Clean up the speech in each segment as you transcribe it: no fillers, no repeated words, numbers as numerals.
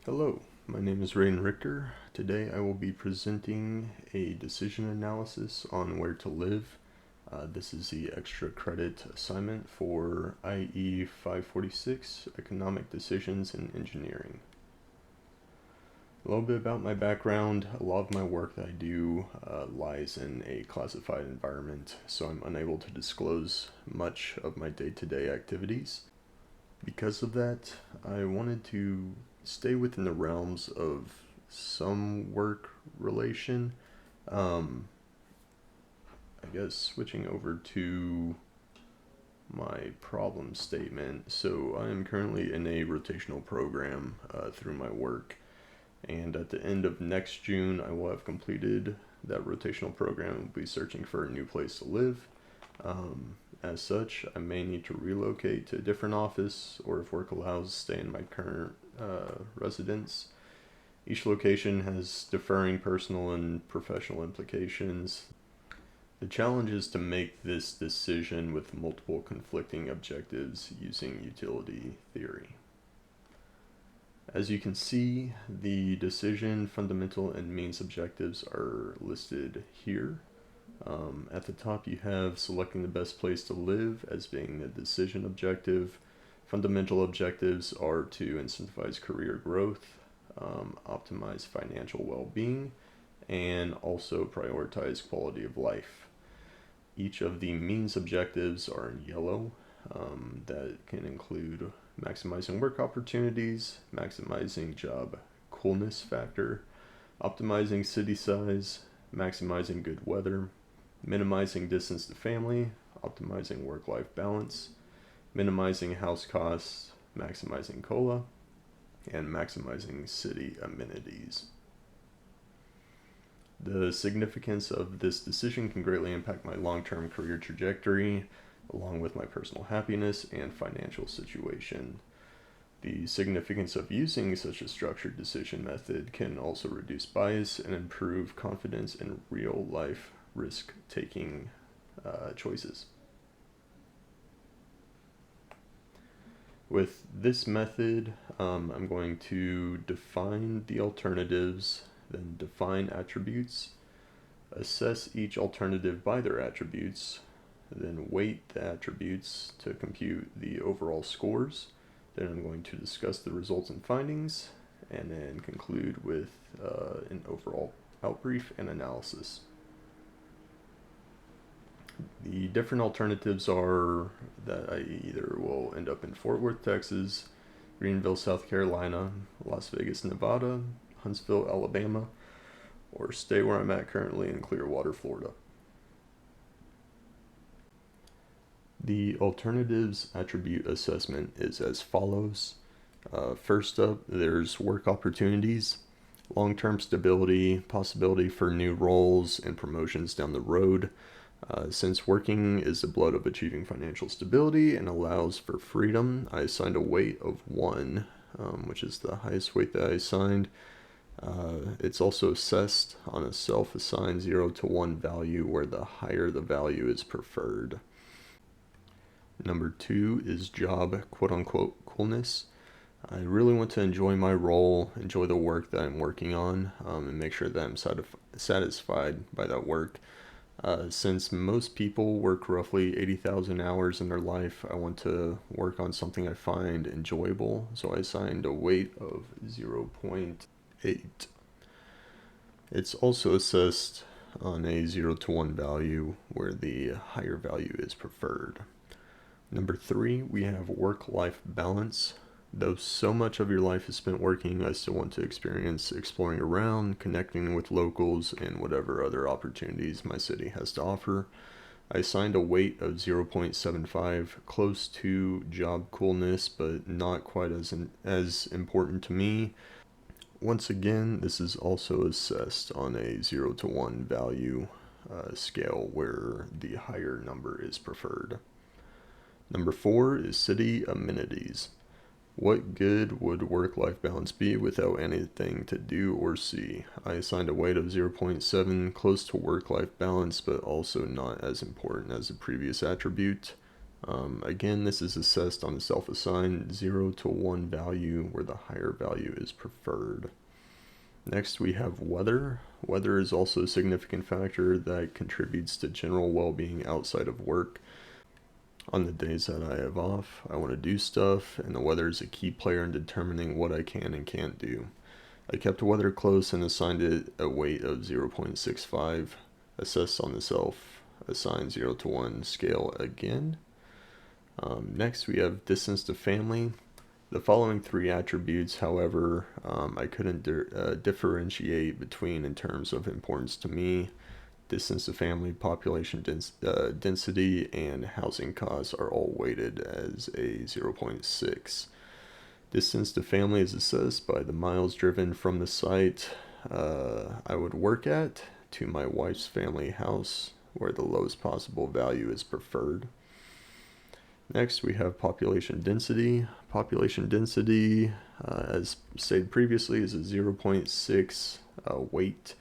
Hello, my name is Raiden Richter. Today I will be presenting a decision analysis on where to live. This is the extra credit assignment for IE 546, Economic Decisions in Engineering. A little bit about my background. A lot of my work that I do lies in a classified environment, so I'm unable to disclose much of my day-to-day activities. Because of that, I wanted to stay within the realms of some work relation. I guess switching over to my problem statement. So I am currently in a rotational program through my work, and at the end of next June, I will have completed that rotational program and will be searching for a new place to live. As such, I may need to relocate to a different office, or if work allows, stay in my current residence. Each location has differing personal and professional implications. The challenge is to make this decision with multiple conflicting objectives using utility theory. As you can see, the decision, fundamental, and means objectives are listed here. At the top you have selecting the best place to live as being the decision objective. Fundamental objectives are to incentivize career growth, optimize financial well-being, and also prioritize quality of life. Each of the means objectives are in yellow. That can include maximizing work opportunities, maximizing job coolness factor, optimizing city size, maximizing good weather, minimizing distance to family, optimizing work-life balance, minimizing house costs, maximizing COLA, and maximizing city amenities. The significance of this decision can greatly impact my long-term career trajectory, along with my personal happiness and financial situation. The significance of using such a structured decision method can also reduce bias and improve confidence in real-life risk-taking choices. With this method, I'm going to define the alternatives, then define attributes, assess each alternative by their attributes, then weight the attributes to compute the overall scores. Then I'm going to discuss the results and findings, and then conclude with an overall outbrief and analysis. The different alternatives are that I either will end up in Fort Worth, Texas, Greenville, South Carolina, Las Vegas, Nevada, Huntsville, Alabama, or stay where I'm at currently in Clearwater, Florida. The alternatives attribute assessment is as follows. First up, there's work opportunities, long-term stability, possibility for new roles and promotions down the road. Since working is the blood of achieving financial stability and allows for freedom, I assigned a weight of 1, which is the highest weight that I assigned. It's also assessed on a self-assigned 0 to 1 value, where the higher the value is preferred. Number 2 is job quote-unquote coolness. I really want to enjoy my role, enjoy the work that I'm working on, and make sure that I'm satisfied by that work. Since most people work roughly 80,000 hours in their life, I want to work on something I find enjoyable, so I assigned a weight of 0.8. It's also assessed on a 0 to 1 value, where the higher value is preferred. Number 3, we have work-life balance. Though so much of your life is spent working, I still want to experience exploring around, connecting with locals, and whatever other opportunities my city has to offer. I assigned a weight of 0.75, close to job coolness, but not quite as important to me. Once again, this is also assessed on a 0 to 1 value scale, where the higher number is preferred. Number 4 is city amenities. What good would work-life balance be without anything to do or see? I assigned a weight of 0.7, close to work-life balance, but also not as important as the previous attribute. Again, this is assessed on a self-assigned 0 to 1 value where the higher value is preferred. Next, we have weather. Weather is also a significant factor that contributes to general well-being outside of work. On the days that I have off, I want to do stuff, and the weather is a key player in determining what I can and can't do. I kept weather close and assigned it a weight of 0.65, assessed on the self-assigned 0 to 1 scale again. Next, we have distance to family. The following three attributes, however, I couldn't differentiate between in terms of importance to me. Distance to family, population density, and housing costs are all weighted as a 0.6. Distance to family is assessed by the miles driven from the site I would work at to my wife's family house, where the lowest possible value is preferred. Next, we have population density. Population density, as stated previously, is a 0.6 weight.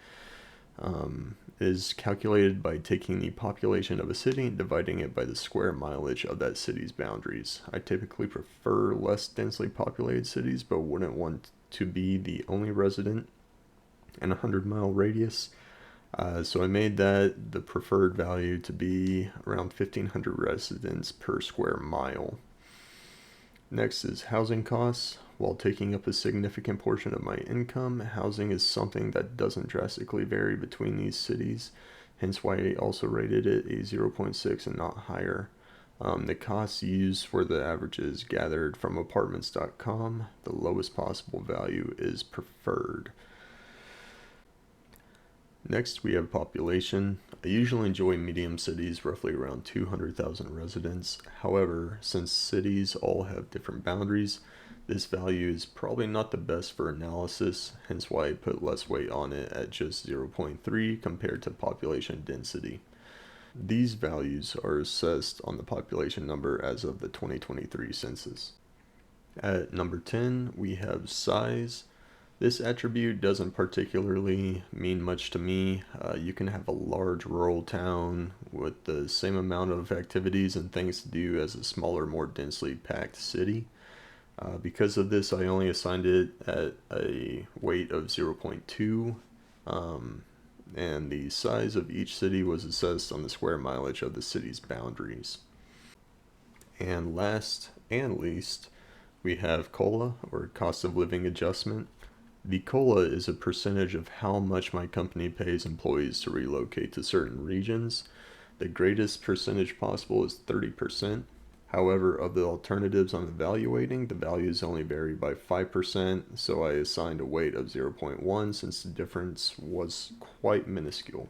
Is calculated by taking the population of a city and dividing it by the square mileage of that city's boundaries. I typically prefer less densely populated cities, but wouldn't want to be the only resident in a 100-mile radius. So I made that the preferred value to be around 1,500 residents per square mile. Next is housing costs. While taking up a significant portion of my income, housing is something that doesn't drastically vary between these cities, hence why I also rated it a 0.6 and not higher. The costs used for the averages gathered from apartments.com. The lowest possible value is preferred. Next, we have population. I usually enjoy medium cities, roughly around 200,000 residents. However, since cities all have different boundaries, this value is probably not the best for analysis, hence why I put less weight on it at just 0.3 compared to population density. These values are assessed on the population number as of the 2023 census. At number 10, we have size. This attribute doesn't particularly mean much to me. You can have a large rural town with the same amount of activities and things to do as a smaller, more densely packed city. Because of this, I only assigned it at a weight of 0.2, and the size of each city was assessed on the square mileage of the city's boundaries. And last and least, we have COLA, or cost of living adjustment. The COLA is a percentage of how much my company pays employees to relocate to certain regions. The greatest percentage possible is 30%. However, of the alternatives I'm evaluating, the values only vary by 5%, so I assigned a weight of 0.1 since the difference was quite minuscule.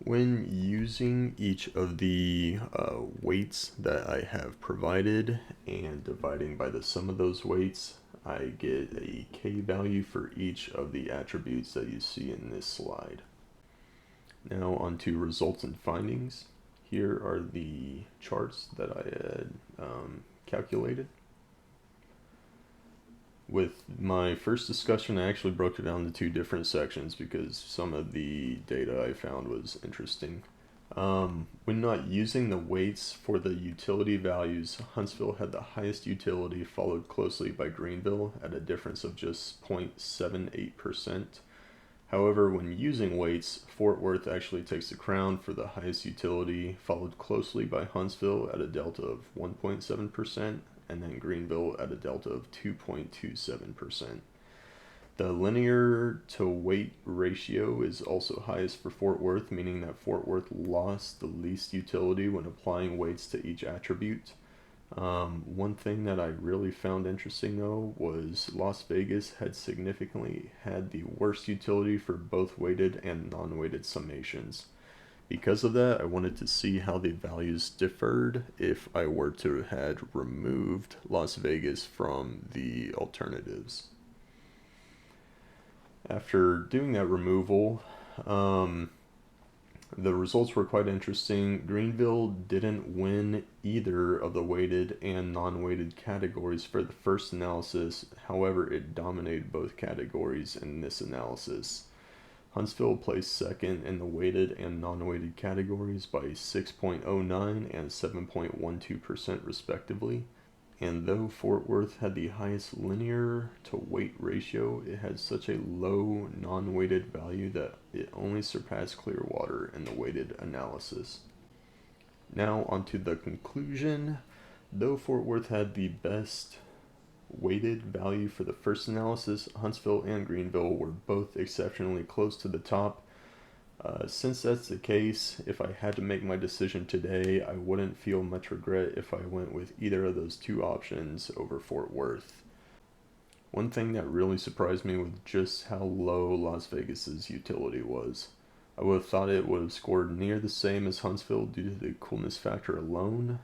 When using each of the weights that I have provided and dividing by the sum of those weights, I get a K value for each of the attributes that you see in this slide. Now on to results and findings. Here are the charts that I had calculated. With my first discussion, I actually broke it down into two different sections because some of the data I found was interesting. When not using the weights for the utility values, Huntsville had the highest utility, followed closely by Greenville at a difference of just 0.78%. However, when using weights, Fort Worth actually takes the crown for the highest utility, followed closely by Huntsville at a delta of 1.7%, and then Greenville at a delta of 2.27%. The linear to weight ratio is also highest for Fort Worth, meaning that Fort Worth lost the least utility when applying weights to each attribute. One thing that I really found interesting though was Las Vegas had significantly had the worst utility for both weighted and non-weighted summations. Because of that, I wanted to see how the values differed if I were to have removed Las Vegas from the alternatives. After doing that removal, the results were quite interesting. Greenville didn't win either of the weighted and non-weighted categories for the first analysis. However, it dominated both categories in this analysis. Huntsville placed second in the weighted and non-weighted categories by 6.09 and 7.12% respectively. And though Fort Worth had the highest linear to weight ratio, it had such a low non-weighted value that it only surpassed Clearwater in the weighted analysis. Now onto the conclusion. Though Fort Worth had the best weighted value for the first analysis, Huntsville and Greenville were both exceptionally close to the top. Since that's the case, if I had to make my decision today, I wouldn't feel much regret if I went with either of those two options over Fort Worth. One thing that really surprised me was just how low Las Vegas's utility was. I would have thought it would have scored near the same as Huntsville due to the coolness factor alone.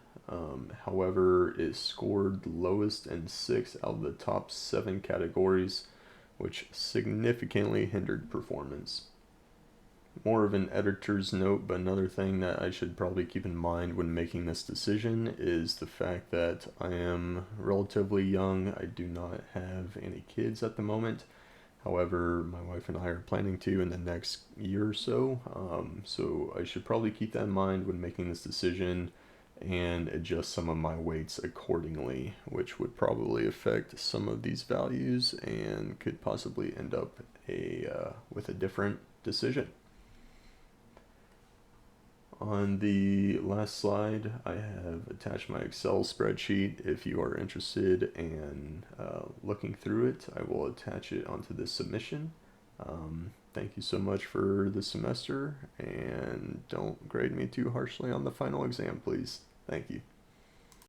However, it scored lowest in 6 out of the top 7 categories, which significantly hindered performance. More of an editor's note, but another thing that I should probably keep in mind when making this decision is the fact that I am relatively young. I do not have any kids at the moment. However, my wife and I are planning to in the next year or so. So I should probably keep that in mind when making this decision and adjust some of my weights accordingly, which would probably affect some of these values and could possibly end up with a different decision. On the last slide, I have attached my Excel spreadsheet. If you are interested in looking through it, I will attach it onto this submission. Thank you so much for the semester, and don't grade me too harshly on the final exam, please. Thank you.